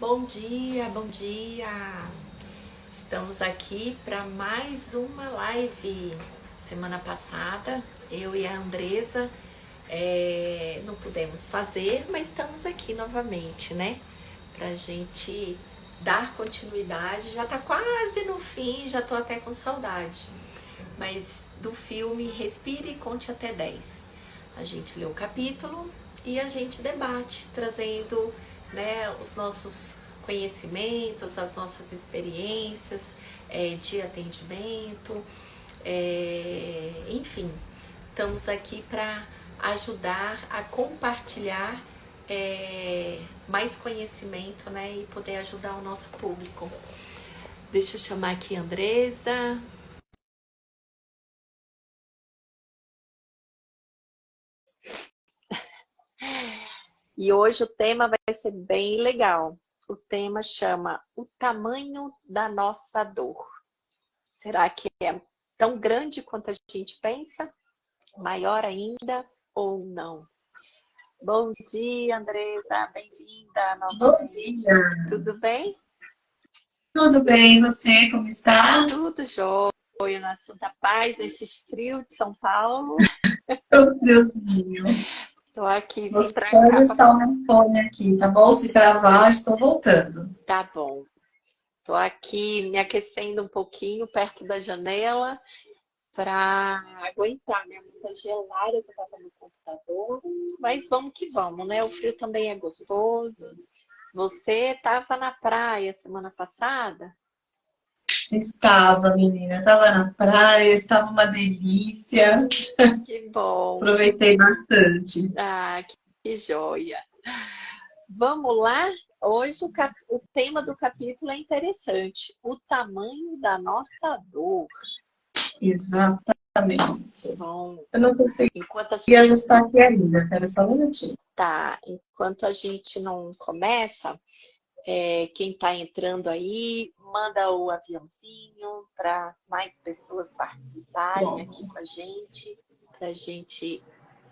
Bom dia, bom dia! Estamos aqui para mais uma live. Semana passada, eu e a Andresa não pudemos fazer, mas estamos aqui novamente, né? Pra gente dar continuidade. Já tá quase no fim, já tô até com saudade. Mas do filme Respire e Conte até 10. A gente lê o capítulo e a gente debate, trazendo, né, os nossos conhecimentos, as nossas experiências de atendimento, enfim, estamos aqui para ajudar a compartilhar mais conhecimento, né, e poder ajudar o nosso público. Deixa eu chamar aqui a Andresa. E hoje o tema vai ser bem legal. O tema chama O Tamanho da Nossa Dor. Será que é tão grande quanto a gente pensa? Maior ainda ou não? Bom dia, Andresa. Bem-vinda. Bom dia. Tudo bem? Tudo bem, e você, como está? Tudo jóia, na santa paz, nesse frio de São Paulo. Meu Deusinho. Tô aqui, Vou vim pra só cá. ajustar o meu fone aqui, tá bom? Se travar, estou voltando. Tá bom. Tô aqui me aquecendo um pouquinho perto da janela para aguentar minha muita gelada que eu tava no computador. Mas vamos que vamos, né? O frio também é gostoso. Você tava na praia semana passada? Estava, menina, estava na praia, estava uma delícia. Que bom. Aproveitei bastante. Ah, que joia. Vamos lá? Hoje o tema do capítulo é interessante. O tamanho da nossa dor. Exatamente. Bom, Eu não consegui enquanto ajustar aqui ainda, espera só um minutinho. enquanto a gente não começa, quem está entrando aí, manda o aviãozinho para mais pessoas participarem aqui Pronto. com a gente, para a gente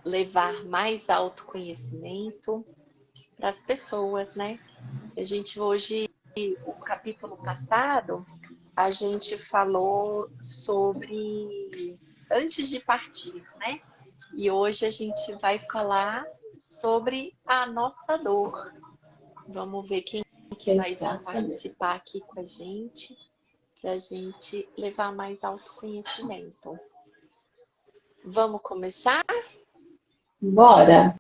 levar mais autoconhecimento para as pessoas, né? A gente hoje, o capítulo passado, a gente falou sobre antes de partir, né? E hoje a gente vai falar sobre a nossa dor. Vamos ver quem que vai vir Exatamente. participar aqui com a gente, para a gente levar mais autoconhecimento. Vamos começar? Bora.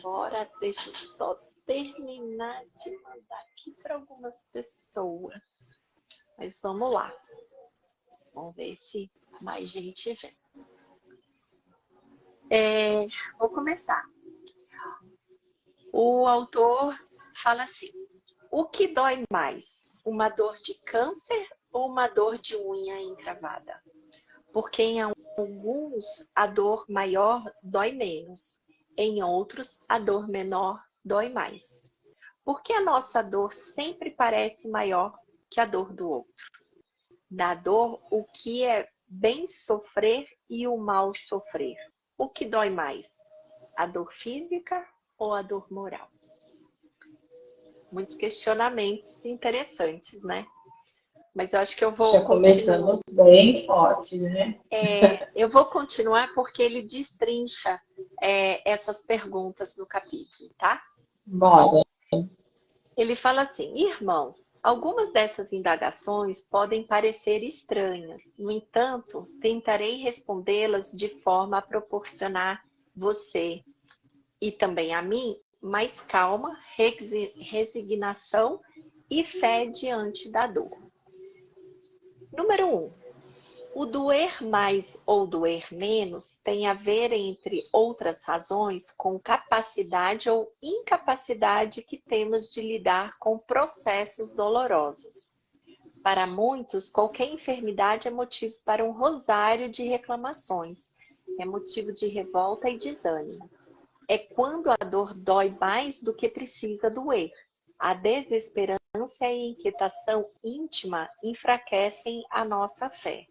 Bora, deixa eu só terminar de mandar aqui para algumas pessoas. Mas vamos lá. Vamos ver se mais gente vem. Vou começar. O autor fala assim: o que dói mais? Uma dor de câncer ou uma dor de unha encravada? Porque em alguns a dor maior dói menos, em outros a dor menor dói mais. Por que a nossa dor sempre parece maior que a dor do outro? Da dor, o que é bem sofrer e o mal sofrer? O que dói mais? A dor física ou a dor moral? Muitos questionamentos interessantes, né? Mas eu acho que eu vou Já continuar. começamos bem forte, né? Eu vou continuar porque ele destrincha essas perguntas no capítulo, tá? Bora. Ele fala assim: irmãos, algumas dessas indagações podem parecer estranhas, no entanto, tentarei respondê-las de forma a proporcionar você e também a mim mais calma, resignação e fé diante da dor. Número 1. O doer mais ou doer menos tem a ver, entre outras razões, com capacidade ou incapacidade que temos de lidar com processos dolorosos. Para muitos, qualquer enfermidade é motivo para um rosário de reclamações, é motivo de revolta e desânimo. É quando a dor dói mais do que precisa doer. A desesperança e a inquietação íntima enfraquecem a nossa fé.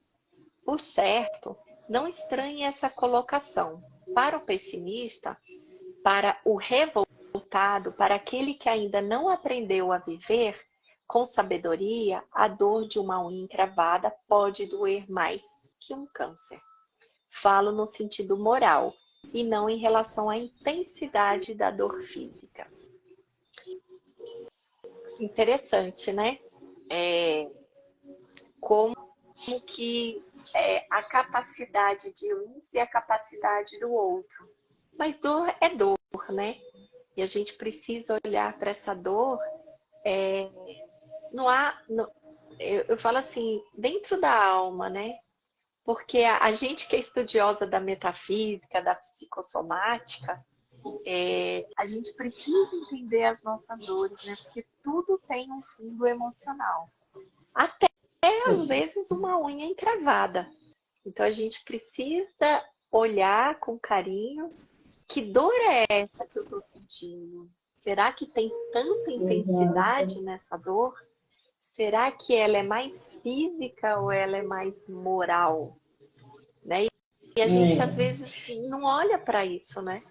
Por certo, não estranhe essa colocação. Para o pessimista, para o revoltado, voltado para aquele que ainda não aprendeu a viver com sabedoria, a dor de uma unha encravada pode doer mais que um câncer. Falo no sentido moral e não em relação à intensidade da dor física. Interessante, né? Como que a capacidade de uns e a capacidade do outro. Mas dor é dor, né? E a gente precisa olhar para essa dor. Eu falo assim, dentro da alma, né? Porque a gente que é estudiosa da metafísica, da psicossomática, a gente precisa entender as nossas dores, né? Porque tudo tem um fundo emocional. Até, às vezes, uma unha encravada. Então, a gente precisa olhar com carinho. Que dor é essa que eu estou sentindo? Será que tem tanta intensidade nessa dor? Será que ela é mais física ou ela é mais moral? Né? E a gente, às vezes, não olha para isso, né?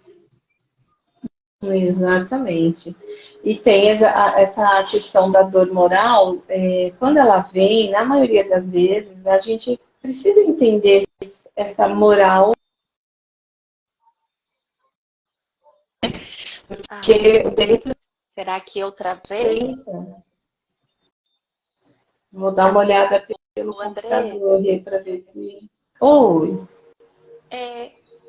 Exatamente. E tem essa questão da dor moral, quando ela vem, na maioria das vezes, a gente precisa entender essa moral, porque dentro será que eu travei? Vou dar uma olhada pelo computador para ver se... Oi!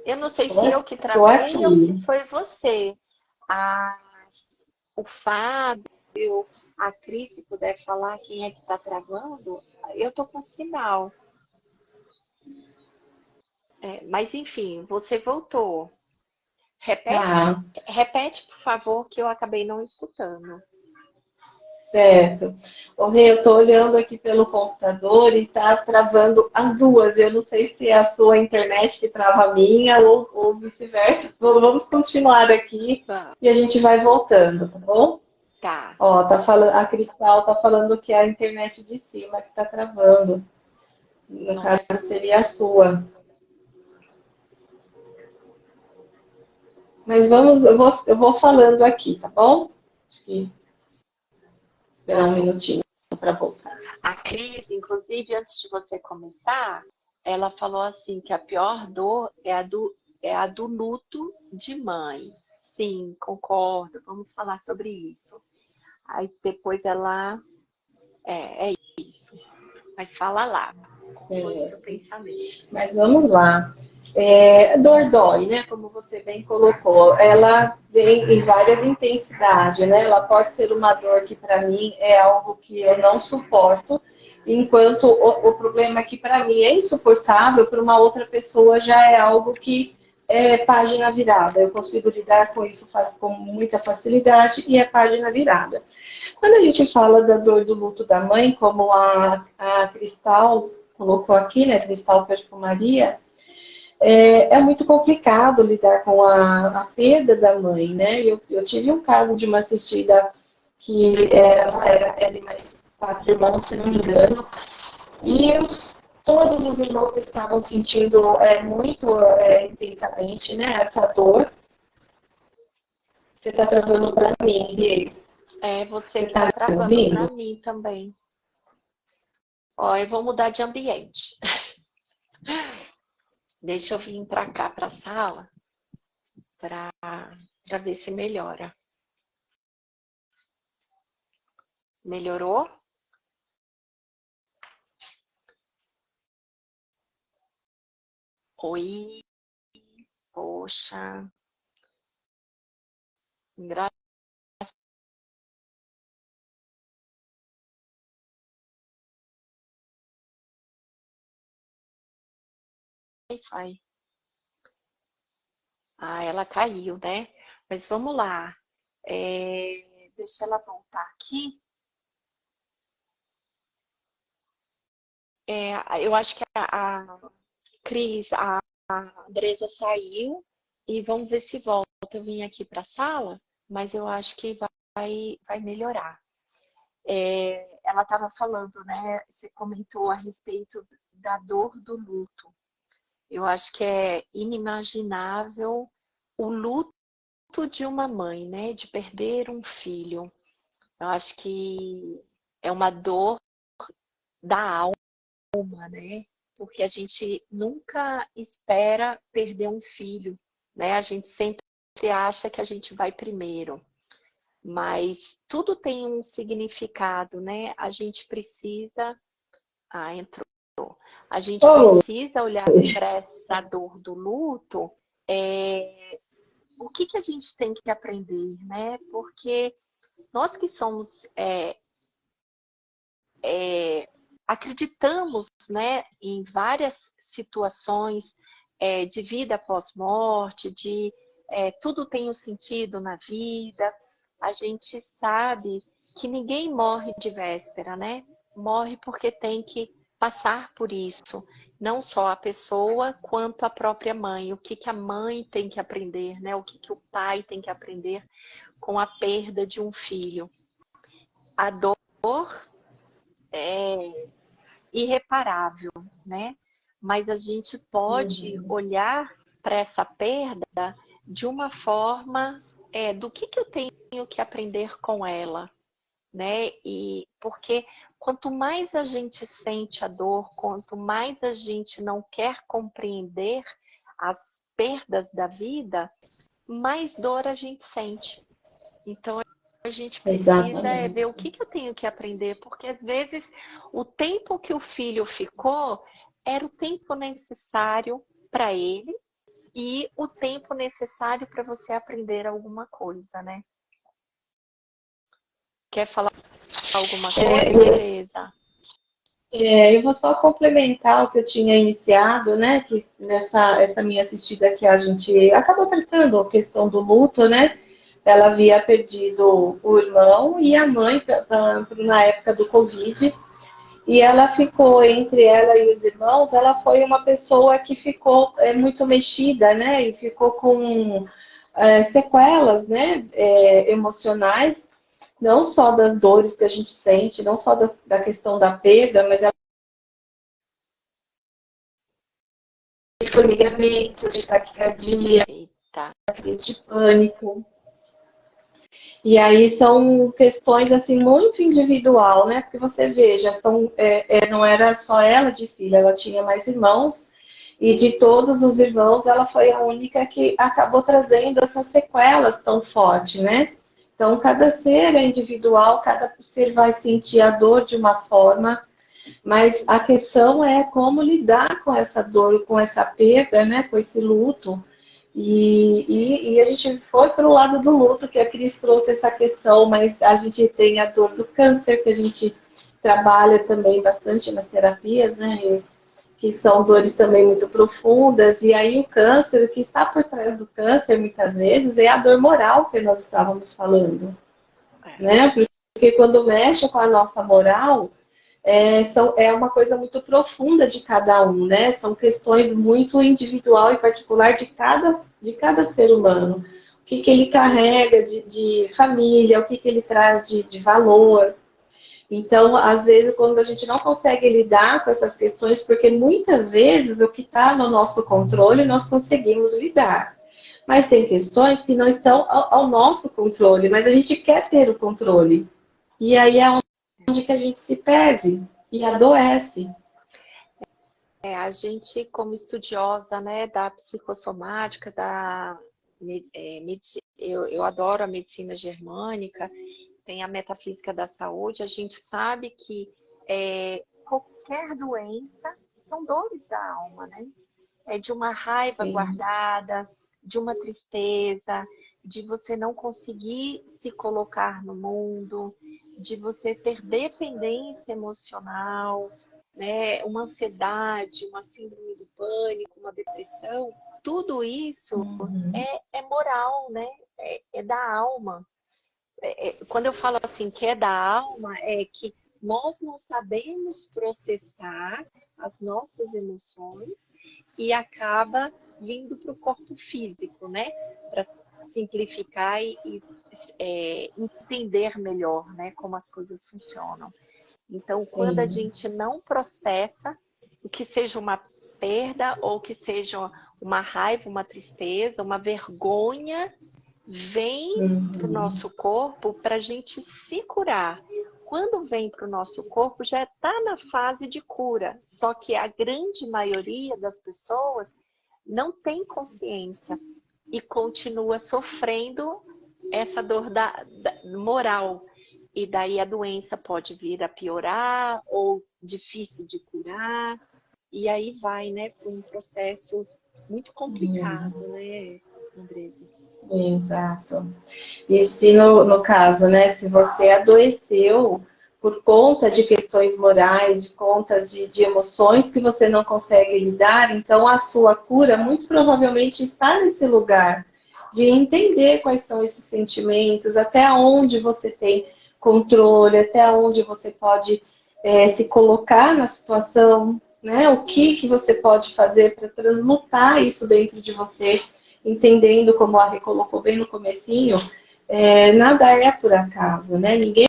Eu não sei se eu que travei ou se foi você. O Fábio, a Cris, se puder falar quem é que está travando, eu tô com sinal. Mas enfim, você voltou. Repete, por favor, que eu acabei não escutando. Certo. O Rê, eu estou olhando aqui pelo computador e está travando as duas. Eu não sei se é a sua internet que trava a minha ou vice-versa. Vamos continuar aqui e a gente vai voltando, tá bom? Tá. Ó, a Cristal tá falando que é a internet de cima que está travando. No caso, seria a sua. Mas eu vou falando aqui, tá bom? Acho que esperar um minutinho para voltar. A Cris, inclusive, antes de você começar, ela falou assim que a pior dor é a do luto de mãe. Sim, concordo. Vamos falar sobre isso. Aí depois ela... É isso. Mas fala lá. Qual foi o seu pensamento? Mas vamos lá. Dor dói, né? Como você bem colocou. Ela vem em várias intensidades, né? Ela pode ser uma dor que para mim é algo que eu não suporto, enquanto o problema que para mim é insuportável, para uma outra pessoa já é algo que é página virada. Eu consigo lidar com isso com muita facilidade e é página virada. Quando a gente fala da dor do luto da mãe, como a Cristal colocou aqui, né, Cristal Perfumaria, é muito complicado lidar com a perda da mãe, né? Eu tive um caso de uma assistida que era de mais 4 irmãos, se não me engano, e todos os irmãos estavam sentindo muito intensamente, né, essa dor. Você está travando para mim, Diego. Você que está travando para mim também. Ó, eu vou mudar de ambiente. Deixa eu vir para cá, para a sala, para ver se melhora. Melhorou? Oi, poxa. Wi-Fi. Ela caiu, né? Mas vamos lá. Deixa ela voltar aqui. Eu acho que a Cris, a Andresa saiu e vamos ver se volta. Eu vim aqui para a sala, mas eu acho que vai melhorar. Ela estava falando, né? Você comentou a respeito da dor do luto. Eu acho que é inimaginável o luto de uma mãe, né, de perder um filho, eu acho que é uma dor da alma, né? Porque a gente nunca espera perder um filho, né? A gente sempre acha que a gente vai primeiro, mas tudo tem um significado, né? A gente precisa. Ah, entrou. A gente Ô, precisa olhar para essa dor do luto. O que a gente tem que aprender, né? Porque nós que somos acreditamos, né, em várias situações de vida após morte, de tudo tem um sentido na vida. A gente sabe que ninguém morre de véspera, né? Morre porque tem que passar por isso. Não só a pessoa, quanto a própria mãe. O que a mãe tem que aprender, né? O que o pai tem que aprender com a perda de um filho. A dor é irreparável, né? Mas a gente pode uhum, olhar para essa perda de uma forma do que eu tenho que aprender com ela, né? E porque quanto mais a gente sente a dor, quanto mais a gente não quer compreender as perdas da vida, mais dor a gente sente. Então a gente precisa exatamente. ver o que eu tenho que aprender, porque às vezes o tempo que o filho ficou era o tempo necessário para ele e o tempo necessário para você aprender alguma coisa, né? Quer falar alguma coisa, Tereza? Eu vou só complementar o que eu tinha iniciado, né? Que nessa essa minha assistida que a gente acabou tratando a questão do luto, né? Ela havia perdido o irmão e a mãe na época do Covid. E ela ficou, entre ela e os irmãos, ela foi uma pessoa que ficou muito mexida, né? E ficou com sequelas, né? Emocionais, não só das dores que a gente sente, não só da questão da perda, mas ela de formigamento, de taquicardia, Eita, crise de pânico. E aí são questões assim muito individual, né? Porque você veja, não era só ela de filha, ela tinha mais irmãos, e de todos os irmãos, ela foi a única que acabou trazendo essas sequelas tão fortes, né? Então, cada ser é individual, cada ser vai sentir a dor de uma forma, mas a questão é como lidar com essa dor, com essa perda, né? Com esse luto. E a gente foi para o lado do luto, que a Cris trouxe essa questão, mas a gente tem a dor do câncer, que a gente trabalha também bastante nas terapias, né? Que são dores também muito profundas. E aí o câncer, o que está por trás do câncer, muitas vezes, é a dor moral que nós estávamos falando, é, né? Porque quando mexe com a nossa moral, é uma coisa muito profunda de cada um, né? São questões muito individual e particular de cada ser humano. O que ele carrega de família, o que ele traz de valor. Então, às vezes, quando a gente não consegue lidar com essas questões, porque muitas vezes o que está no nosso controle nós conseguimos lidar. Mas tem questões que não estão ao nosso controle, mas a gente quer ter o controle. E aí é onde que a gente se perde e adoece. a gente, como estudiosa, né, da psicossomática, eu adoro a medicina germânica, tem a metafísica da saúde, a gente sabe que qualquer doença são dores da alma, né? É de uma raiva Sim. guardada, de uma tristeza, de você não conseguir se colocar no mundo, de você ter dependência emocional, né? Uma ansiedade, uma síndrome do pânico, uma depressão, tudo isso Uhum. é moral, né? É da alma. Quando eu falo assim que é da alma, é que nós não sabemos processar as nossas emoções e acaba vindo para o corpo físico, né? Para simplificar e entender melhor, né? Como as coisas funcionam. Então, quando a Sim. gente não processa, o que seja uma perda ou que seja uma raiva, uma tristeza, uma vergonha, vem para o nosso corpo para a gente se curar. Quando vem para o nosso corpo, já está na fase de cura. Só que a grande maioria das pessoas não tem consciência e continua sofrendo essa dor moral. E daí a doença pode vir a piorar ou difícil de curar. E aí vai, né, para um processo muito complicado, né, Andresa? Exato. E se no caso, né, se você adoeceu por conta de questões morais, de contas de emoções que você não consegue lidar, então a sua cura muito provavelmente está nesse lugar de entender quais são esses sentimentos, até onde você tem controle, até onde você pode se colocar na situação, né? O que você pode fazer para transmutar isso dentro de você, entendendo, como a Rê colocou bem no comecinho, nada é por acaso, né? Ninguém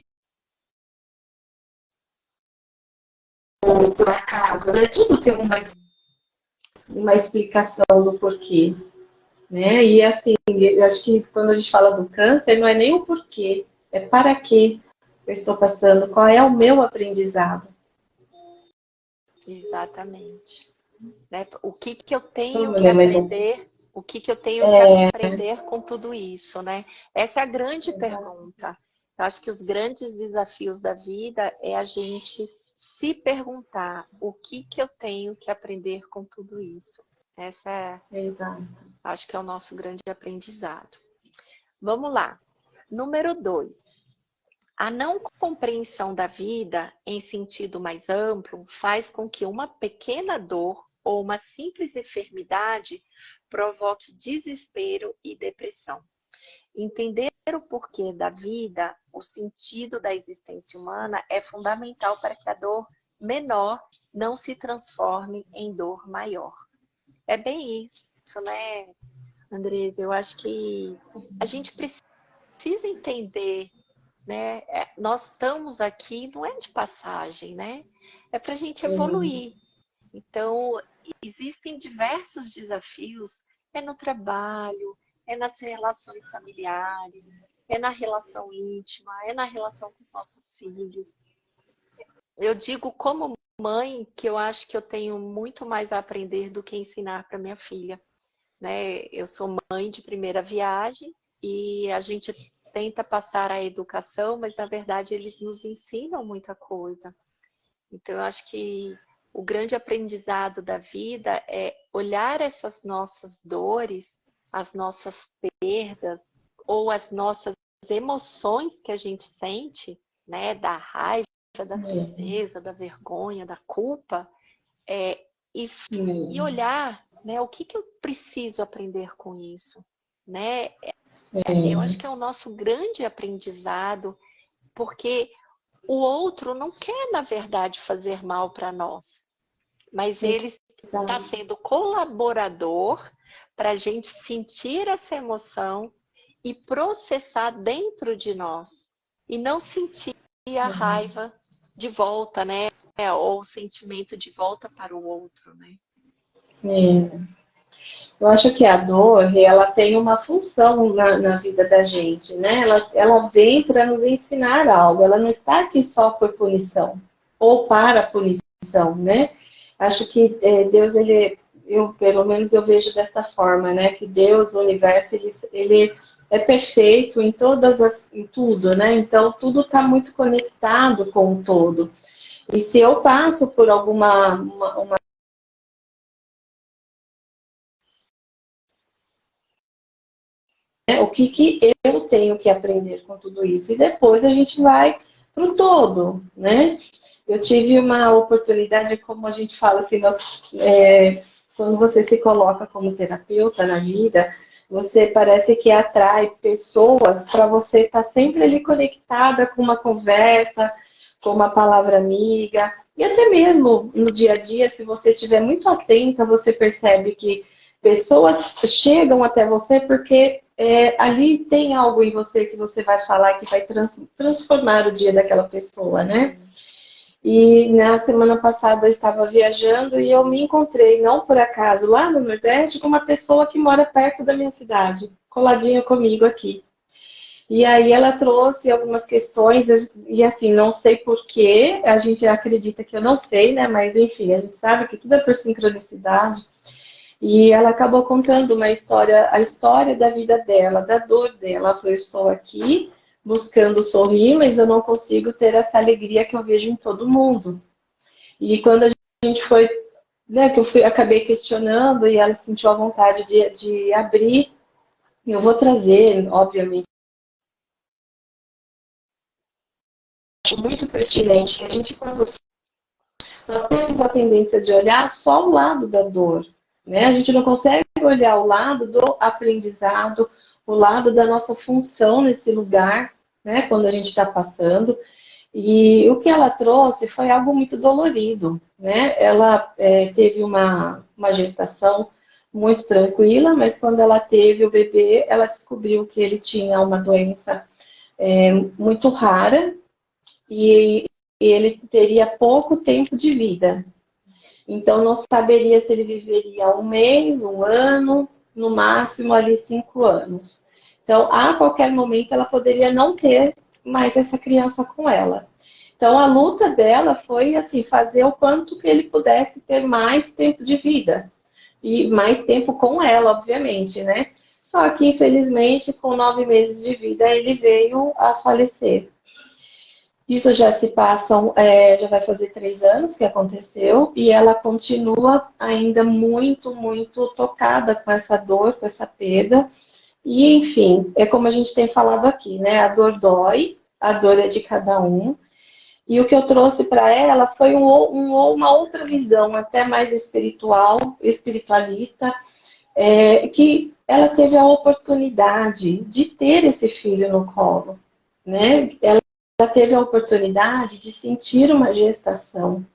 é por acaso, né? Tudo tem uma explicação do porquê, né? E assim, eu acho que quando a gente fala do câncer, não é nem o porquê, é para que eu estou passando, qual é o meu aprendizado. Exatamente. Né? O que eu tenho Vamos que ler mais um. aprender? O que eu tenho que aprender com tudo isso, né? Essa é a grande pergunta. Eu acho que os grandes desafios da vida é a gente se perguntar o que eu tenho que aprender com tudo isso. Essa acho que é o nosso grande aprendizado. Vamos lá. Número 2. A não compreensão da vida em sentido mais amplo faz com que uma pequena dor ou uma simples enfermidade provoque desespero e depressão. Entender o porquê da vida, o sentido da existência humana é fundamental para que a dor menor não se transforme em dor maior. É bem isso, né, Andresa? Eu acho que a gente precisa entender, né? Nós estamos aqui, não é de passagem, né? É para a gente evoluir. Então, existem diversos desafios, no trabalho, nas relações familiares, na relação íntima, na relação com os nossos filhos. Eu digo como mãe que eu acho que eu tenho muito mais a aprender do que ensinar para minha filha, né? Eu sou mãe de primeira viagem e a gente tenta passar a educação, mas na verdade eles nos ensinam muita coisa. Então eu acho que o grande aprendizado da vida é olhar essas nossas dores, as nossas perdas ou as nossas emoções que a gente sente, né, da raiva, da tristeza, da vergonha, da culpa, e olhar, né, o que eu preciso aprender com isso, né? Eu acho que é o nosso grande aprendizado, porque o outro não quer, na verdade, fazer mal para nós, mas ele está sendo colaborador para a gente sentir essa emoção e processar dentro de nós, e não sentir a raiva de volta, né? Ou o sentimento de volta para o outro, né? Eu acho que a dor, ela tem uma função na vida da gente, né? Ela vem para nos ensinar algo, ela não está aqui só por punição, ou para punição, né? Acho que Deus, pelo menos eu vejo desta forma, né? Que Deus, o universo, ele é perfeito em tudo, né? Então, tudo está muito conectado com o todo. E se eu passo por alguma o que eu tenho que aprender com tudo isso? E depois a gente vai para o todo, né? Eu tive uma oportunidade, como a gente fala assim, quando você se coloca como terapeuta na vida, você parece que atrai pessoas para você estar sempre ali conectada com uma conversa, com uma palavra amiga. E até mesmo no dia a dia, se você estiver muito atenta, você percebe que pessoas chegam até você porque ali tem algo em você que você vai falar que vai transformar o dia daquela pessoa, né? E na semana passada eu estava viajando e eu me encontrei, não por acaso, lá no Nordeste, com uma pessoa que mora perto da minha cidade, coladinha comigo aqui. E aí ela trouxe algumas questões, e assim, não sei por quê, a gente acredita que eu não sei, né? Mas enfim, a gente sabe que tudo é por sincronicidade. E ela acabou contando uma história, a história da vida dela, da dor dela. Ela falou, eu estou aqui buscando sorrir, mas eu não consigo ter essa alegria que eu vejo em todo mundo. E quando a gente foi, né, que eu fui, acabei questionando e ela sentiu a vontade de abrir, eu vou trazer, obviamente, muito pertinente, que a gente, quando nós temos a tendência de olhar só o lado da dor, né? A gente não consegue olhar o lado do aprendizado, o lado da nossa função nesse lugar, né? Quando a gente está passando. E o que ela trouxe foi algo muito dolorido, né? Ela teve uma gestação muito tranquila, mas quando ela teve o bebê, ela descobriu que ele tinha uma doença muito rara e ele teria pouco tempo de vida. Então, não saberia se ele viveria um mês, um ano, no máximo ali 5 anos. Então, a qualquer momento, ela poderia não ter mais essa criança com ela. Então, a luta dela foi assim, fazer o quanto que ele pudesse ter mais tempo de vida. E mais tempo com ela, obviamente, né? Só que, infelizmente, com 9 meses de vida, ele veio a falecer. Isso já se passam, já vai fazer 3 anos que aconteceu, e ela continua ainda muito, muito tocada com essa dor, com essa perda. E, enfim, é como a gente tem falado aqui, né? A dor dói, a dor é de cada um. E o que eu trouxe para ela foi uma outra visão, até mais espiritual, espiritualista, que ela teve a oportunidade de ter esse filho no colo, né? Ela teve a oportunidade de sentir uma gestação.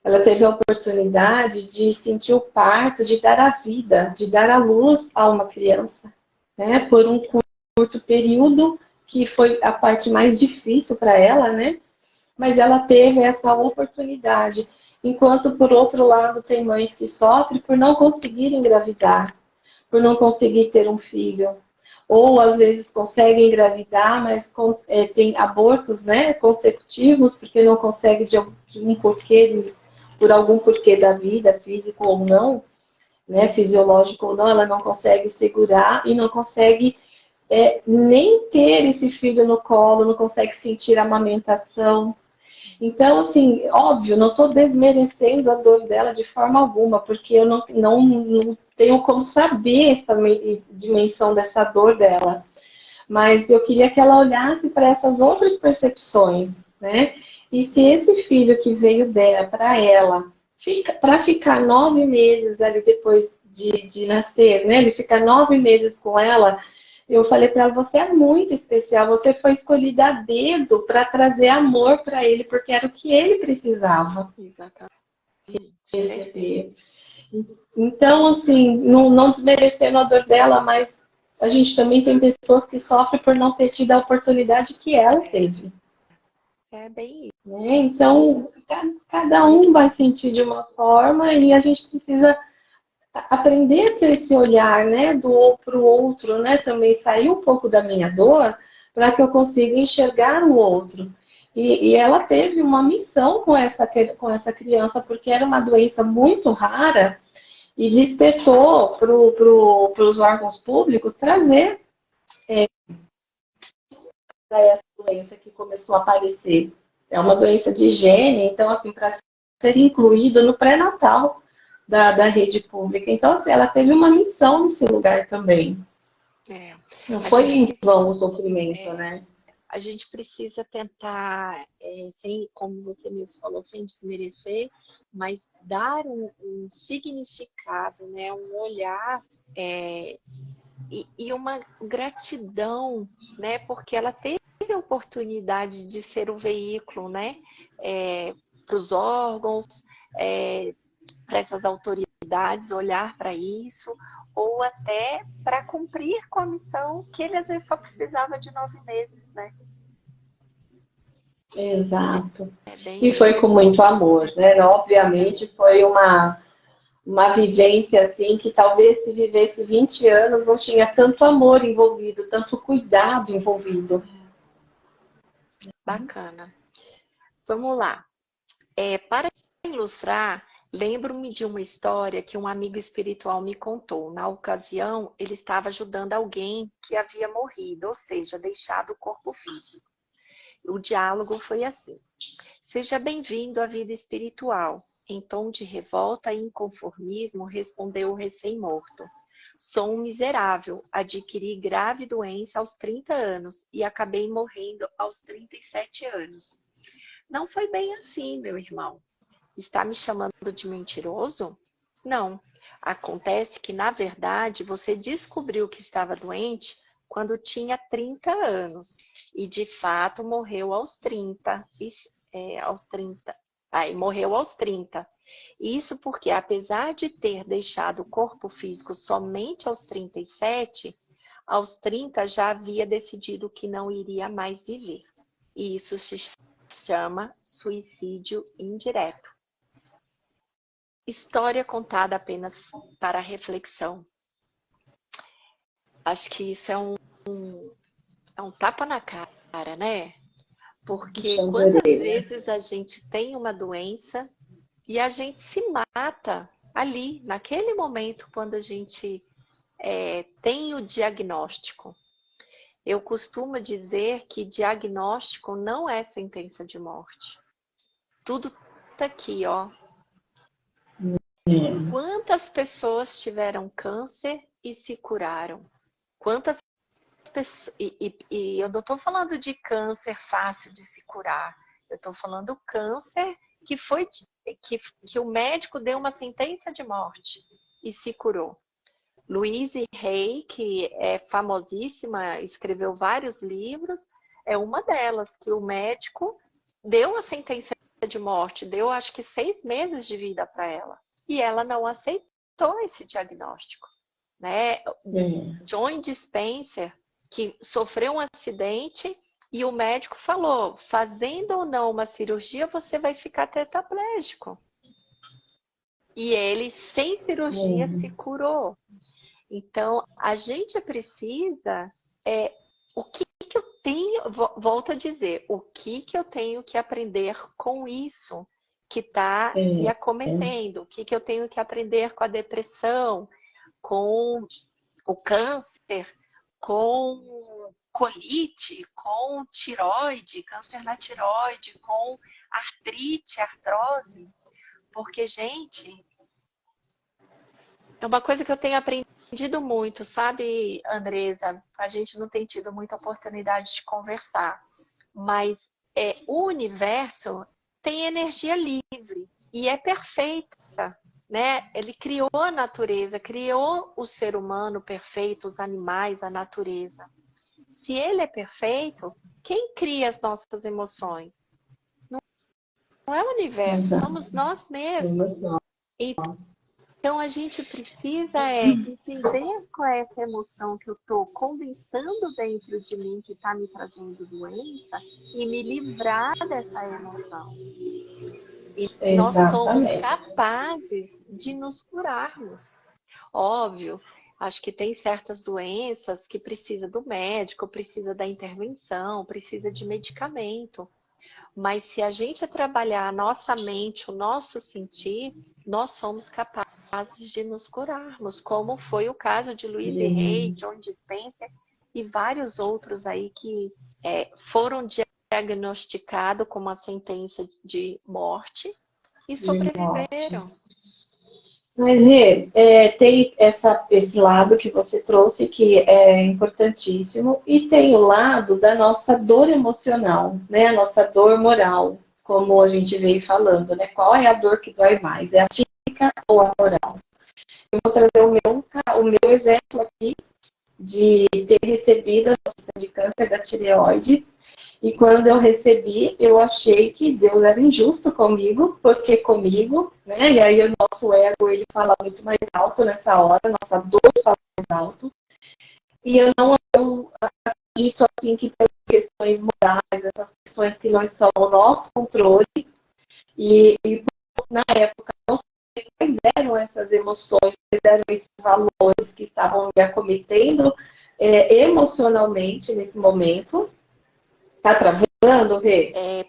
Ela teve a oportunidade de sentir o parto, de dar a vida, de dar a luz a uma criança, né? Por um curto período, que foi a parte mais difícil para ela, né? Mas ela teve essa oportunidade. Enquanto, por outro lado, tem mães que sofrem por não conseguir engravidar, por não conseguir ter um filho. Ou, às vezes, conseguem engravidar, mas tem abortos, né, consecutivos, porque não consegue por algum porquê da vida, físico ou não, né, fisiológico ou não, ela não consegue segurar e não consegue nem ter esse filho no colo, não consegue sentir a amamentação. Então, assim, óbvio, não estou desmerecendo a dor dela de forma alguma, porque eu não tenho como saber essa dimensão dessa dor dela. Mas eu queria que ela olhasse para essas outras percepções, né? E se esse filho que veio dela para ela, para ficar 9 meses ali depois de nascer, né? Ele ficar 9 meses com ela, eu falei para ela, você é muito especial, você foi escolhida a dedo para trazer amor para ele, porque era o que ele precisava. Exatamente. Receber. Então, assim, não desmerecendo a dor dela, mas a gente também tem pessoas que sofrem por não ter tido a oportunidade que ela teve. É bem isso. Né? Então, cada um vai sentir de uma forma e a gente precisa aprender a ter esse olhar, né, do para o outro, né, também sair um pouco da minha dor para que eu consiga enxergar o outro. E ela teve uma missão com essa criança, porque era uma doença muito rara e despertou para os órgãos públicos trazer essa doença que começou a aparecer. É uma doença de gene, então, assim, para ser incluído no pré-natal da rede pública. Então, assim, ela teve uma missão nesse lugar também. Não foi em vão o sofrimento, né? A gente precisa tentar, sem, como você mesmo falou, sem desmerecer, mas dar um significado, né? Um olhar e uma gratidão, né? Porque ela teve a oportunidade de ser o veículo, né? Para os órgãos, para essas autoridades olhar para isso, ou até para cumprir com a missão que ele às vezes só precisava de 9 meses, né? Exato. É bem E foi isso. com muito amor, né? Obviamente foi uma vivência assim que talvez se vivesse 20 anos não tinha tanto amor envolvido, tanto cuidado envolvido. Bacana. Vamos lá. Para ilustrar, lembro-me de uma história que um amigo espiritual me contou. Na ocasião, ele estava ajudando alguém que havia morrido, ou seja, deixado o corpo físico. O diálogo foi assim: seja bem-vindo à vida espiritual. Em tom de revolta e inconformismo, respondeu o recém-morto. Sou um miserável, adquiri grave doença aos 30 anos e acabei morrendo aos 37 anos. Não foi bem assim, meu irmão. Está me chamando de mentiroso? Não. Acontece que, na verdade, você descobriu que estava doente quando tinha 30 anos. E, de fato, morreu aos 30. Aos 30. Aí, morreu aos 30. Isso porque, apesar de ter deixado o corpo físico somente aos 37, aos 30 já havia decidido que não iria mais viver. E isso se chama suicídio indireto. História contada apenas para reflexão. Acho que isso é um tapa na cara, né? Porque Puxão de quantas orelha. vezes a gente tem uma doença e a gente se mata ali, naquele momento, quando a gente tem o diagnóstico. Eu costumo dizer que diagnóstico não é sentença de morte. Tudo tá aqui, ó. É. Quantas pessoas tiveram câncer e se curaram? Quantas pessoas. E eu não estou falando de câncer fácil de se curar. Eu estou falando câncer que foi que o médico deu uma sentença de morte e se curou. Louise Hay, que é famosíssima, escreveu vários livros, é uma delas, que o médico deu a sentença de morte, deu acho que 6 meses de vida para ela. E ela não aceitou esse diagnóstico. Né? É. John Dispenser, que sofreu um acidente e o médico falou, fazendo ou não uma cirurgia, você vai ficar tetraplégico. E ele, sem cirurgia, se curou. Então, a gente precisa, o que eu tenho, volto a dizer, o que eu tenho que aprender com isso que está me acometendo, o que eu tenho que aprender com a depressão, com o câncer, com colite, com tiroide, câncer na tiroide, com artrite, artrose, porque, gente, é uma coisa que eu tenho aprendido muito, sabe, Andresa? A gente não tem tido muita oportunidade de conversar, mas o universo tem energia livre e é perfeita, né? Ele criou a natureza, criou o ser humano perfeito, os animais, a natureza. Se ele é perfeito, quem cria as nossas emoções? Não é o universo, Exato. somos nós mesmos. Então a gente precisa entender qual é essa emoção que eu estou condensando dentro de mim que está me trazendo doença e me livrar dessa emoção. E nós somos Exatamente. capazes de nos curarmos. Óbvio, acho que tem certas doenças que precisa do médico, precisa da intervenção, precisa de medicamento. Mas se a gente trabalhar a nossa mente, o nosso sentir, nós somos capazes de nos curarmos, como foi o caso de Louise Hay, John Dispenser e vários outros aí que foram diagnosticados com uma sentença de morte e sobreviveram. Mas, tem esse lado que você trouxe que é importantíssimo e tem o lado da nossa dor emocional, né? A nossa dor moral, como a gente veio falando, né? Qual é a dor que dói mais? É a física ou a moral? Eu vou trazer o meu exemplo aqui de ter recebido a doença de câncer da tireoide. E quando eu recebi, eu achei que Deus era injusto comigo, porque comigo, né? E aí o nosso ego, ele fala muito mais alto nessa hora, nossa dor fala mais alto. E eu acredito assim que questões morais, essas questões que não estão ao nosso controle, e na época não sei quais eram essas emoções, quais eram esses valores que estavam me acometendo emocionalmente nesse momento. Tá travando, Rê?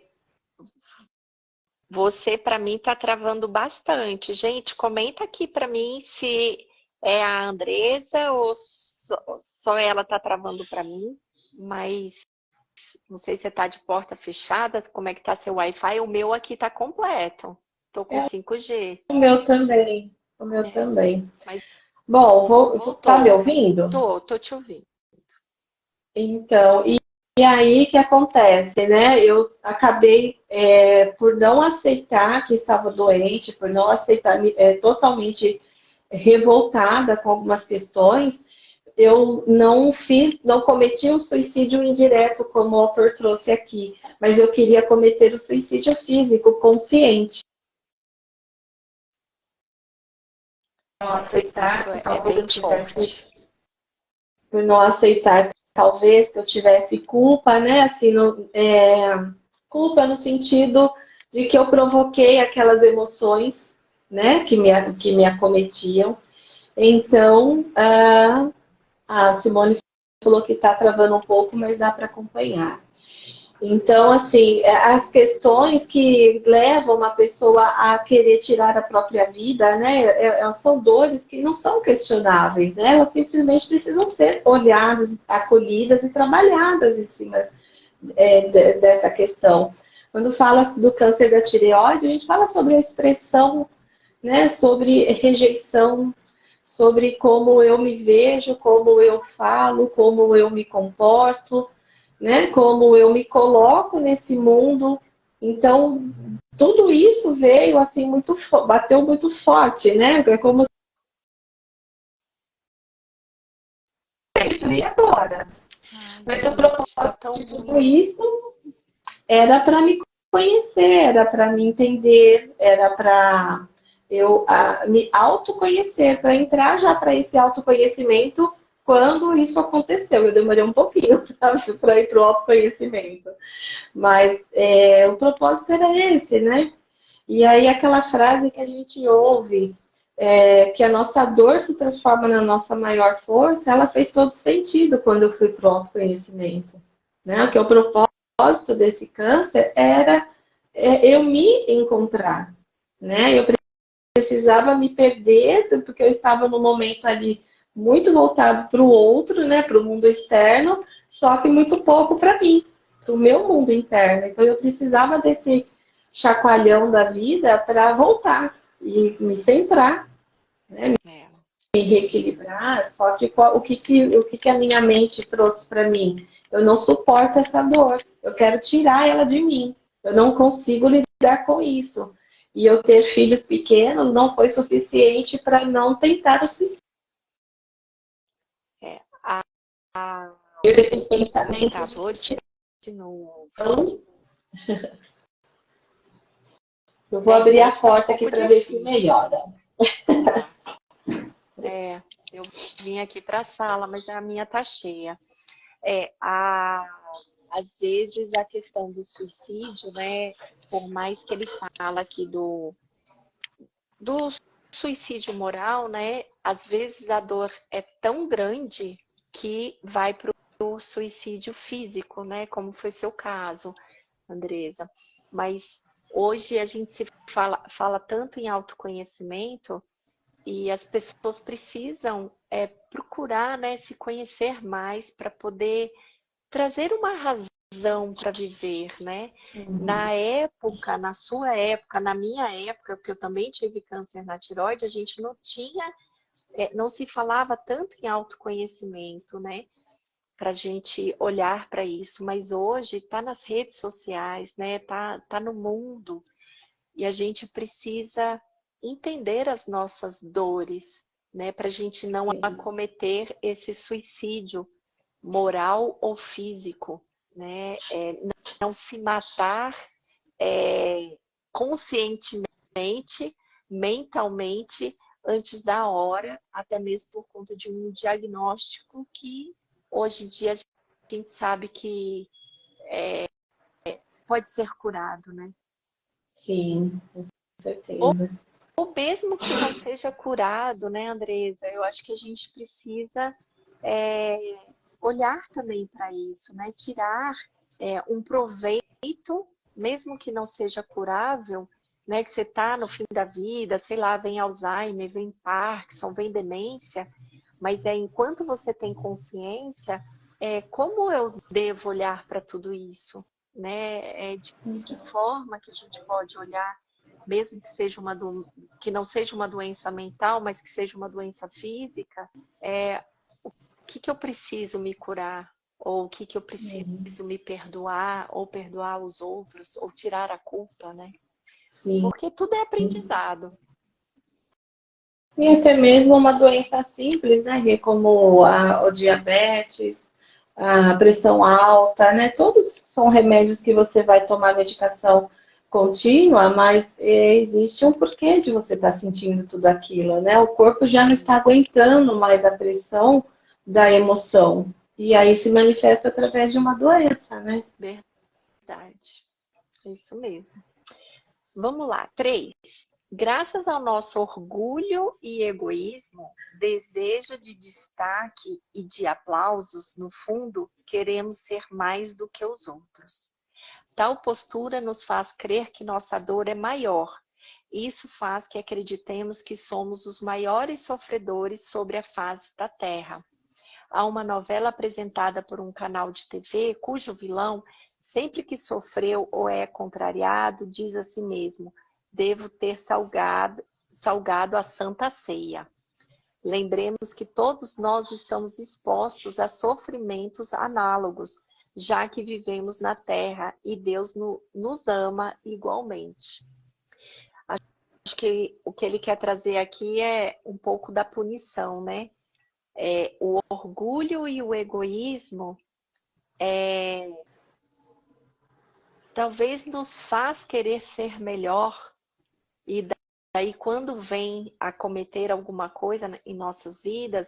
Você, para mim, tá travando bastante. Gente, comenta aqui para mim se é a Andresa ou só ela tá travando para mim. Mas não sei se você tá de porta fechada, como é que tá seu Wi-Fi. O meu aqui tá completo. Tô com 5G. O meu também. O meu É, também. mas Bom, tá me voltou. ouvindo? Tô te ouvindo. Então, e aí que acontece, né? Eu acabei por não aceitar que estava doente, por não aceitar totalmente revoltada com algumas questões, eu não cometi o suicídio indireto, como o autor trouxe aqui, mas eu queria cometer o suicídio físico consciente. Não aceitar Isso que é talvez eu bem tivesse, forte. por não aceitar talvez que eu tivesse culpa, né? Assim, culpa no sentido de que eu provoquei aquelas emoções, né? Que me acometiam. Então, a Simone falou que está travando um pouco, mas dá para acompanhar. Então, assim, as questões que levam uma pessoa a querer tirar a própria vida, né, são dores que não são questionáveis, né? Elas simplesmente precisam ser olhadas, acolhidas e trabalhadas em cima dessa questão. Quando fala do câncer da tireoide, a gente fala sobre a expressão, né, sobre rejeição, sobre como eu me vejo, como eu falo, como eu me comporto, né? Como eu me coloco nesse mundo. Então, tudo isso veio assim bateu muito forte, né? É como sempre agora. Ai, Mas o gente, tá propósito tão de tudo ruim. isso era para me conhecer, era para me entender, era para eu me autoconhecer, para entrar já para esse autoconhecimento quando isso aconteceu. Eu demorei um pouquinho para ir para o autoconhecimento. Mas o propósito era esse, né? E aí aquela frase que a gente ouve, que a nossa dor se transforma na nossa maior força, ela fez todo sentido quando eu fui para o autoconhecimento. Né? Que o propósito desse câncer era eu me encontrar. Né? Eu precisava me perder, porque eu estava no momento ali muito voltado para o outro, né? Para o mundo externo, só que muito pouco para mim, para o meu mundo interno. Então eu precisava desse chacoalhão da vida para voltar e me centrar, né? É. Me reequilibrar. Só que o que a minha mente trouxe para mim? Eu não suporto essa dor. Eu quero tirar ela de mim. Eu não consigo lidar com isso. E eu ter filhos pequenos não foi suficiente para não tentar o suicídio. É. A... Esses pensamentos Travou de novo. então, eu vou abrir a Internet tá um porta aqui pouco para ver se difícil. melhora. Tá. Eu vim aqui para a sala, mas a minha tá cheia. Às vezes a questão do suicídio, né? Por mais que ele fala aqui do suicídio moral, né? Às vezes a dor é tão grande que vai para o suicídio físico, né? Como foi seu caso, Andresa. Mas hoje a gente se fala tanto em autoconhecimento e as pessoas precisam procurar, né, se conhecer mais para poder trazer uma razão para viver, né? Na época, na sua época, na minha época, porque eu também tive câncer na tireoide, a gente não tinha, não se falava tanto em autoconhecimento, né? Para a gente olhar para isso, mas hoje está nas redes sociais, né? Tá no mundo e a gente precisa entender as nossas dores, né? Para a gente não acometer esse suicídio moral ou físico, né? Não se matar conscientemente, mentalmente, antes da hora, até mesmo por conta de um diagnóstico que hoje em dia a gente sabe que pode ser curado, né? Sim, com certeza. Ou mesmo que não seja curado, né, Andresa? Eu acho que a gente precisa olhar também para isso, né? Tirar um proveito, mesmo que não seja curável, né? Que você está no fim da vida, sei lá, vem Alzheimer, vem Parkinson, vem demência, mas enquanto você tem consciência, como eu devo olhar para tudo isso, né? De que forma que a gente pode olhar, mesmo que seja que não seja uma doença mental, mas que seja uma doença física, o que eu preciso me curar, ou o que eu preciso me perdoar, ou perdoar os outros, ou tirar a culpa, né? Sim. Porque tudo é aprendizado. E até mesmo uma doença simples, né? Como o diabetes, a pressão alta, né? Todos são remédios que você vai tomar medicação contínua, mas existe um porquê de você estar sentindo tudo aquilo, né? O corpo já não está aguentando mais a pressão da emoção. E aí se manifesta através de uma doença, né? Verdade. É isso mesmo. Vamos lá. 3. Graças ao nosso orgulho e egoísmo, desejo de destaque e de aplausos, no fundo, queremos ser mais do que os outros. Tal postura nos faz crer que nossa dor é maior. Isso faz que acreditemos que somos os maiores sofredores sobre a face da Terra. Há uma novela apresentada por um canal de TV cujo vilão, sempre que sofreu ou é contrariado, diz a si mesmo: devo ter salgado a Santa Ceia. Lembremos que todos nós estamos expostos a sofrimentos análogos, já que vivemos na Terra e Deus nos ama igualmente. Acho que o que ele quer trazer aqui é um pouco da punição, né? O orgulho e o egoísmo talvez nos faz querer ser melhor, e daí quando vem a cometer alguma coisa em nossas vidas,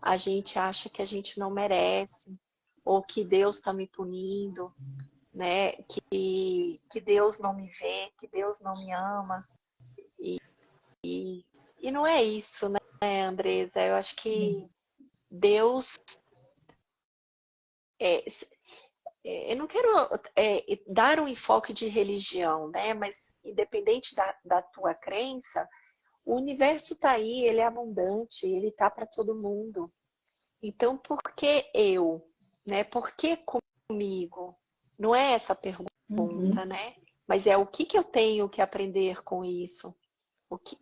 a gente acha que a gente não merece, ou que Deus está me punindo, né? Que Deus não me vê, que Deus não me ama. E não é isso, né, Andresa? Eu acho que Deus... eu não quero dar um enfoque de religião, né? Mas independente da tua crença, o universo está aí, ele é abundante, ele está para todo mundo. Então, por que eu? Né? Por que comigo? Não é essa a pergunta, né? Mas é o que eu tenho que aprender com isso?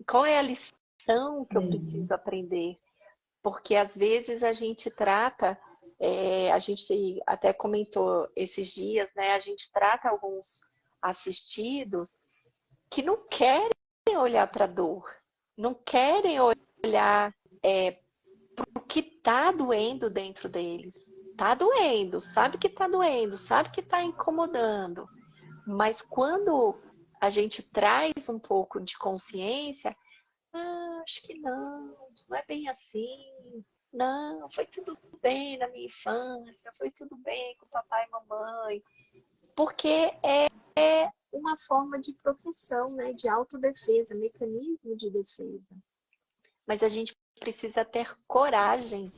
Qual é a lição que eu preciso aprender? Porque às vezes a gente trata, a gente até comentou esses dias, né? A gente trata alguns assistidos que não querem olhar para a dor, não querem olhar para o que está doendo dentro deles. Está doendo, sabe que está doendo, sabe que está incomodando. Mas quando a gente traz um pouco de consciência, acho que não é bem assim. Não, foi tudo bem na minha infância, foi tudo bem com papai e mamãe. Porque é uma forma de proteção, né? De autodefesa, mecanismo de defesa. Mas a gente precisa ter coragem,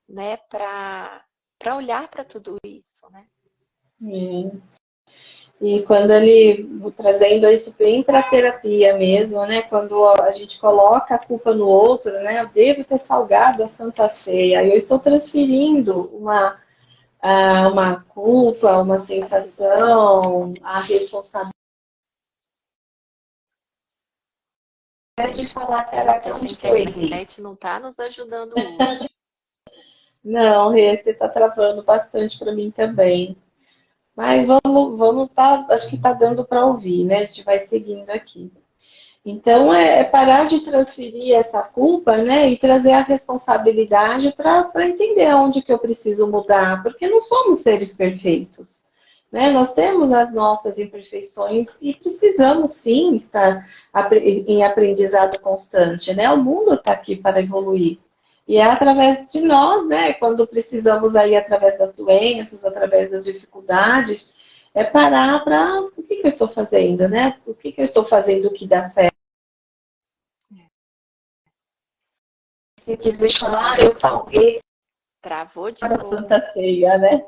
né? Para olhar para tudo isso, né? E quando ele, trazendo isso bem para a terapia mesmo, né? Quando a gente coloca a culpa no outro, né? Eu devo ter salgado a Santa Ceia. Eu estou transferindo uma culpa, uma sensação, a responsabilidade de falar que era Essa onde que eu errei. internet não está nos ajudando hoje. Não, Rê, você está travando bastante para mim também. Mas vamos acho que está dando para ouvir, né? A gente vai seguindo aqui. Então, é parar de transferir essa culpa, né? E trazer a responsabilidade para entender onde que eu preciso mudar, porque não somos seres perfeitos, né? Nós temos as nossas imperfeições e precisamos sim estar em aprendizado constante, né? O mundo está aqui para evoluir. E é através de nós, né? Quando precisamos aí, através das doenças, através das dificuldades, É parar para o que eu estou fazendo, né? O que eu estou fazendo que dá certo? Simplesmente falar, eu salguei Travou de para a novo. Santa Ceia, né?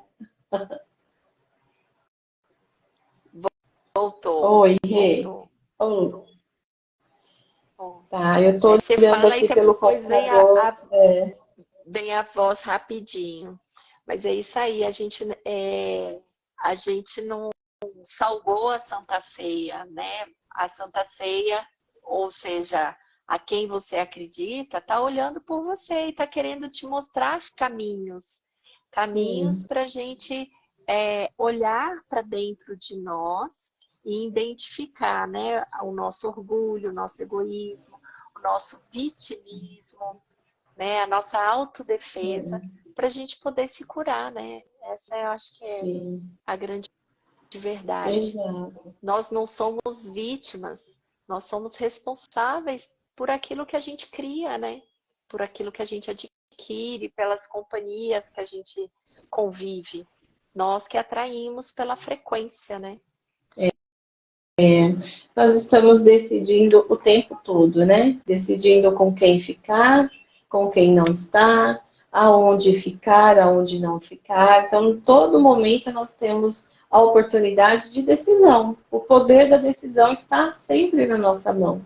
Voltou. Oi, Rê. Voltou. Oh, Bom, tá, eu tô você olhando fala e aqui pelo depois computador. vem a voz rapidinho. Mas é isso aí, a gente não salgou a Santa Ceia, né? A Santa Ceia, ou seja, a quem você acredita, está olhando por você e está querendo te mostrar caminhos. Caminhos Sim, para a gente olhar para dentro de nós e identificar, né, o nosso orgulho, o nosso egoísmo, o nosso vitimismo, né, a nossa autodefesa, sim, para a gente poder se curar, né? Essa eu acho que é sim, a grande verdade. exato. Nós não somos vítimas, nós somos responsáveis por aquilo que a gente cria, né? Por aquilo que a gente adquire, pelas companhias que a gente convive. Nós que atraímos pela frequência, né? Nós estamos decidindo o tempo todo, né? Decidindo com quem ficar, com quem não está, aonde ficar, aonde não ficar. Então, em todo momento nós temos a oportunidade de decisão. O poder da decisão está sempre na nossa mão,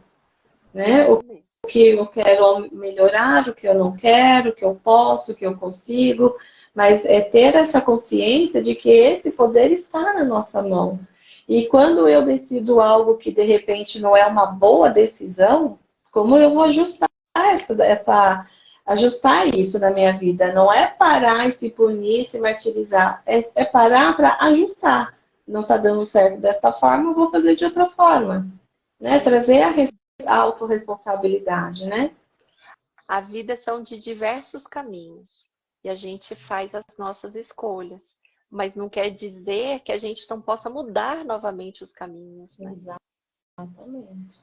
né? Isso mesmo. O que eu quero melhorar, o que eu não quero, o que eu posso, o que eu consigo, mas é ter essa consciência de que esse poder está na nossa mão. E quando eu decido algo que de repente não é uma boa decisão, como eu vou ajustar ajustar isso na minha vida? Não é parar e se punir, se martirizar, é parar para ajustar. Não está dando certo dessa forma, eu vou fazer de outra forma, né? Isso Trazer mesmo. a autorresponsabilidade, né? A vida são de diversos caminhos e a gente faz as nossas escolhas, mas não quer dizer que a gente não possa mudar novamente os caminhos, né? Exatamente.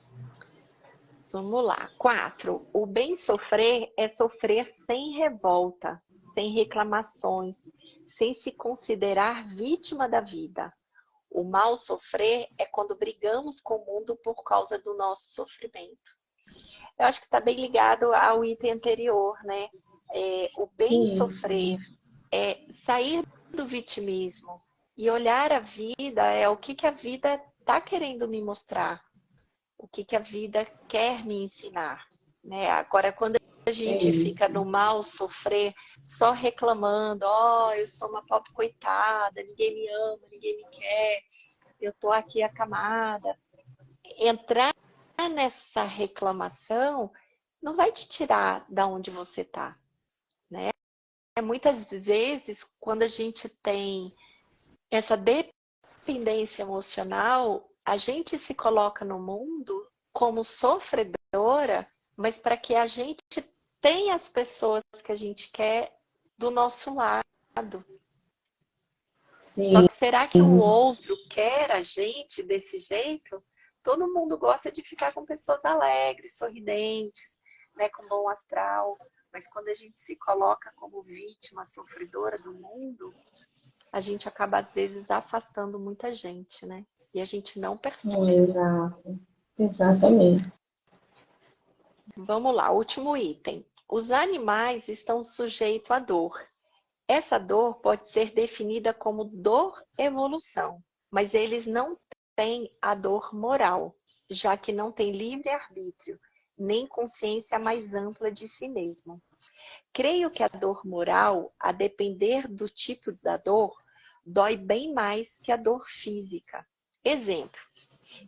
Vamos lá. 4. O bem sofrer é sofrer sem revolta, sem reclamações, sem se considerar vítima da vida. O mal sofrer é quando brigamos com o mundo por causa do nosso sofrimento. Eu acho que está bem ligado ao item anterior, né? O bem Sim, sofrer é sair do vitimismo e olhar a vida, é o que, que a vida está querendo me mostrar, o que, que a vida quer me ensinar, né? Agora, quando a é gente fica isso. no mal sofrer, só reclamando, ó, eu sou uma pobre coitada, ninguém me ama, ninguém me quer, eu tô aqui acamada. Entrar nessa reclamação não vai te tirar da onde você tá, né? Muitas vezes, quando a gente tem essa dependência emocional, a gente se coloca no mundo como sofredora, mas para que a gente tenha as pessoas que a gente quer do nosso lado. Só Sim, que será que o outro quer a gente desse jeito? Todo mundo gosta de ficar com pessoas alegres, sorridentes, né, com bom astral. Mas quando a gente se coloca como vítima sofredora do mundo, a gente acaba às vezes afastando muita gente, né? E a gente não percebe. exato. Exatamente. Vamos lá, último item. Os animais estão sujeitos à dor. Essa dor pode ser definida como dor evolução, mas eles não têm a dor moral, já que não têm livre-arbítrio, nem consciência mais ampla de si mesmo. Creio que a dor moral, a depender do tipo da dor, dói bem mais que a dor física. Exemplo: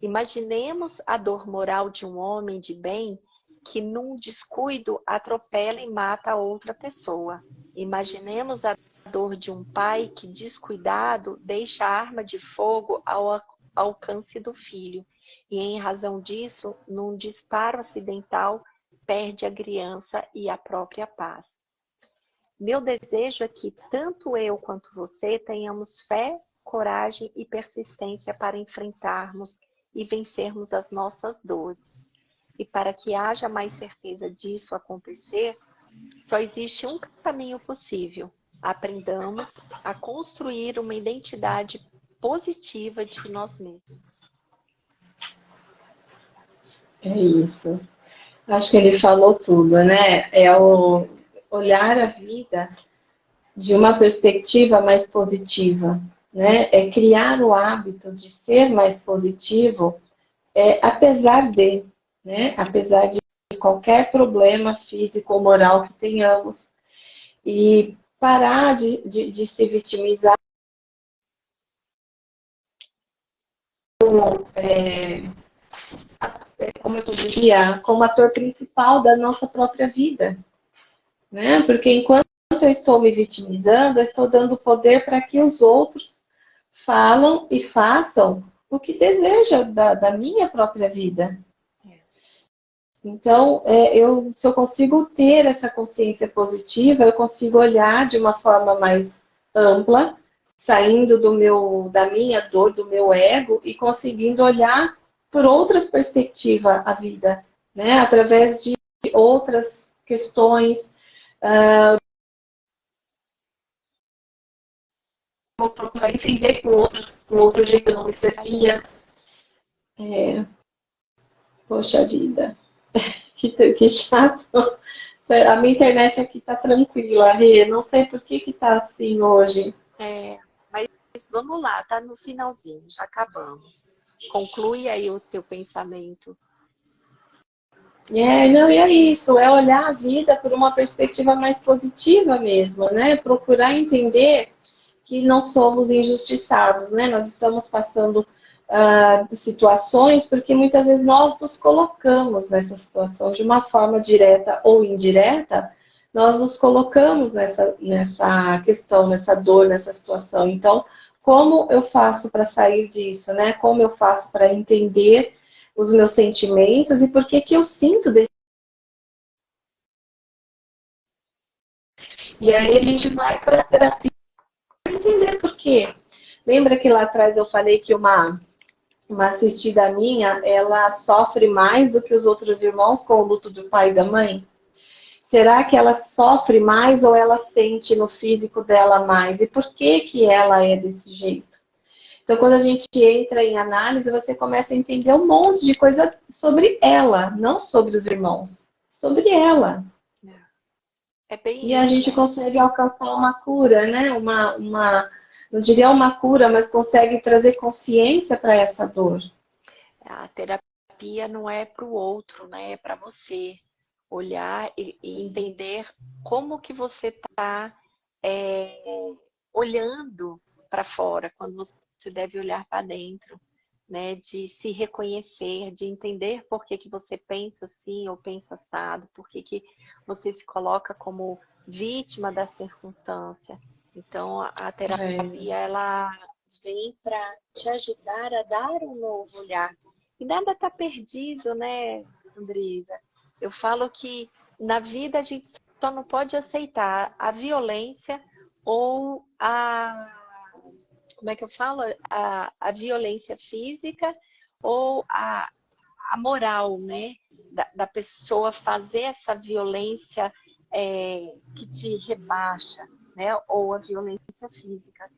imaginemos a dor moral de um homem de bem que, num descuido, atropela e mata outra pessoa. Imaginemos a dor de um pai que, descuidado, deixa a arma de fogo ao alcance do filho e, em razão disso, num disparo acidental, perde a criança e a própria paz. Meu desejo é que tanto eu quanto você tenhamos fé, coragem e persistência para enfrentarmos e vencermos as nossas dores. E para que haja mais certeza disso acontecer, só existe um caminho possível. Aprendamos a construir uma identidade positiva de nós mesmos. É isso. Acho que ele falou tudo, né? É o olhar a vida de uma perspectiva mais positiva, né? É criar o hábito de ser mais positivo, apesar de, né? Apesar de qualquer problema físico ou moral que tenhamos, e parar de se vitimizar como eu diria, como ator principal da nossa própria vida, né? Porque enquanto eu estou me vitimizando, eu estou dando poder para que os outros falam e façam o que desejam da minha própria vida. Então, se eu consigo ter essa consciência positiva, eu consigo olhar de uma forma mais ampla, saindo da minha dor, do meu ego, e conseguindo olhar por outras perspectivas a vida, né? Através de outras questões. Vou procurar entender com outro jeito eu não observaria. Poxa vida, que chato. A minha internet aqui tá tranquila, Rê. Não sei por que tá assim hoje. Mas vamos lá, tá no finalzinho, já acabamos. Conclui aí o teu pensamento. Não, e é isso, é olhar a vida por uma perspectiva mais positiva mesmo, né? Procurar entender que não somos injustiçados, né? Nós estamos passando situações porque muitas vezes nós nos colocamos nessa situação de uma forma direta ou indireta, nós nos colocamos nessa questão, nessa dor, nessa situação. Então, como eu faço para sair disso, né? Como eu faço para entender os meus sentimentos e por que eu sinto desse. E aí a gente vai para a terapia para entender por quê. Lembra que lá atrás eu falei que uma assistida minha, ela sofre mais do que os outros irmãos com o luto do pai e da mãe? Será que ela sofre mais ou ela sente no físico dela mais? E por que ela é desse jeito? Então, quando a gente entra em análise, você começa a entender um monte de coisa sobre ela, não sobre os irmãos, sobre ela. É bem e a gente consegue alcançar uma cura, né? Não diria uma cura, mas consegue trazer consciência para essa dor. A terapia não é para o outro, né? É para você olhar e entender como que você está olhando para fora, quando você deve olhar para dentro, né? De se reconhecer, de entender por que você pensa assim ou pensa assado, por que você se coloca como vítima da circunstância. Então, a terapia, ela vem para te ajudar a dar um novo olhar. E nada está perdido, né, Andresa? Eu falo que na vida a gente só não pode aceitar a violência ou como é que eu falo? A violência física ou a moral, né? Da pessoa fazer essa violência que te rebaixa, né? Ou a violência física.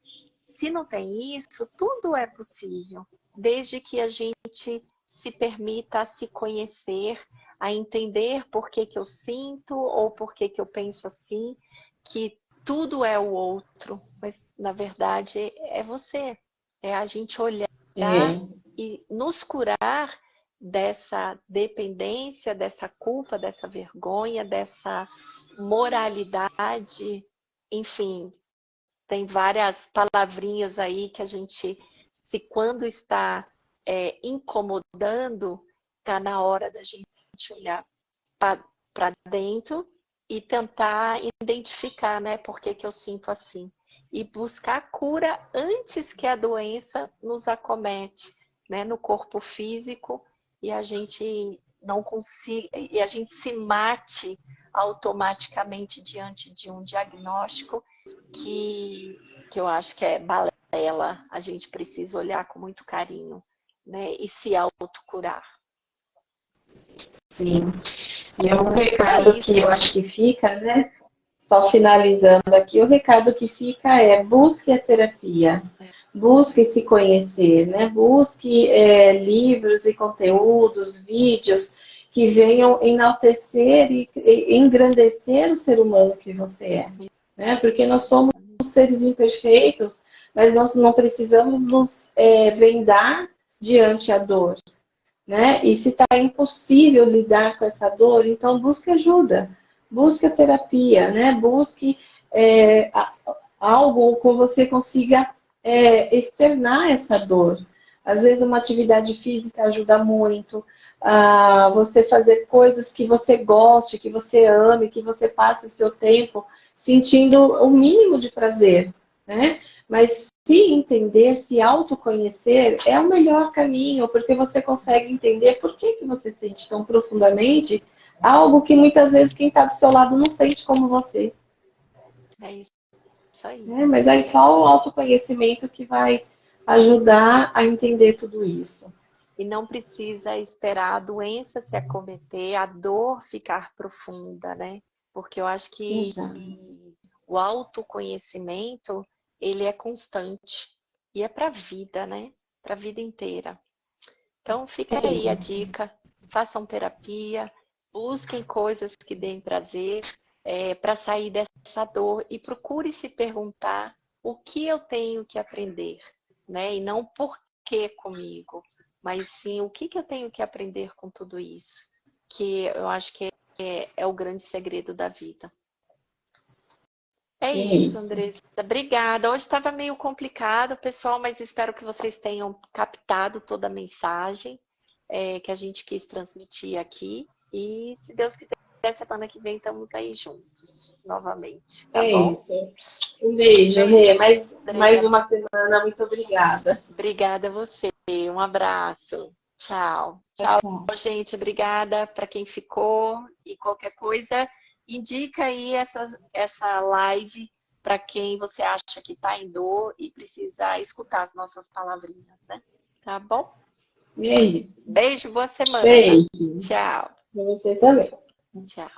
Se não tem isso, tudo é possível, desde que a gente se permita a se conhecer, a entender por que eu sinto ou por que eu penso assim, que tudo é o outro, mas na verdade é você. É a gente olhar e nos curar dessa dependência, dessa culpa, dessa vergonha, dessa moralidade, enfim, tem várias palavrinhas aí que a gente, se quando está incomodando, está na hora da gente olhar para dentro e tentar identificar, né, por que eu sinto assim. E buscar cura antes que a doença nos acomete, né, no corpo físico e a gente não consiga, e a gente se mate automaticamente diante de um diagnóstico que eu acho que é balela. A gente precisa olhar com muito carinho, né, e se autocurar. Sim. E é um recado que eu acho que fica, né? Só finalizando aqui, o recado que fica é busque a terapia. busque se conhecer, né? Busque livros e conteúdos, vídeos que venham enaltecer e engrandecer o ser humano que você é, né? Porque nós somos seres imperfeitos, mas nós não precisamos nos vendar diante a dor, né? E se está impossível lidar com essa dor, então busque ajuda, busque a terapia, né? Busque algo que você consiga externar essa dor. Às vezes uma atividade física ajuda muito, você fazer coisas que você goste, que você ame, que você passe o seu tempo sentindo o mínimo de prazer, né? Mas se entender, se autoconhecer é o melhor caminho, porque você consegue entender por que você sente tão profundamente algo que muitas vezes quem está do seu lado não sente como você. É isso aí. Mas é só o autoconhecimento que vai ajudar a entender tudo isso. E não precisa esperar a doença se acometer, a dor ficar profunda, né? Porque eu acho que Exato. o autoconhecimento, ele é constante. E é para a vida, né? Para a vida inteira. Então, fica aí a dica. Façam terapia, busquem coisas que deem prazer para sair dessa dor e procure se perguntar o que eu tenho que aprender, né? E não por que comigo, mas sim o que eu tenho que aprender com tudo isso, que eu acho que é o grande segredo da vida. É É isso, isso. Andressa. Obrigada. Hoje estava meio complicado, pessoal, mas espero que vocês tenham captado toda a mensagem que a gente quis transmitir aqui. E, se Deus quiser, semana que vem estamos aí juntos novamente, tá É bom? isso. Um beijo, Beijo, Rê. Mais Andressa. uma semana. Muito obrigada. Obrigada a você. Um abraço. Tchau. Tchau, Tchau, tchau. gente. Obrigada para quem ficou. E qualquer coisa, indica aí essa live para quem você acha que está em dor e precisa escutar as nossas palavrinhas, né? Tá bom? E aí? Beijo, boa semana. Beijo. Tchau. Pra você também. Tchau.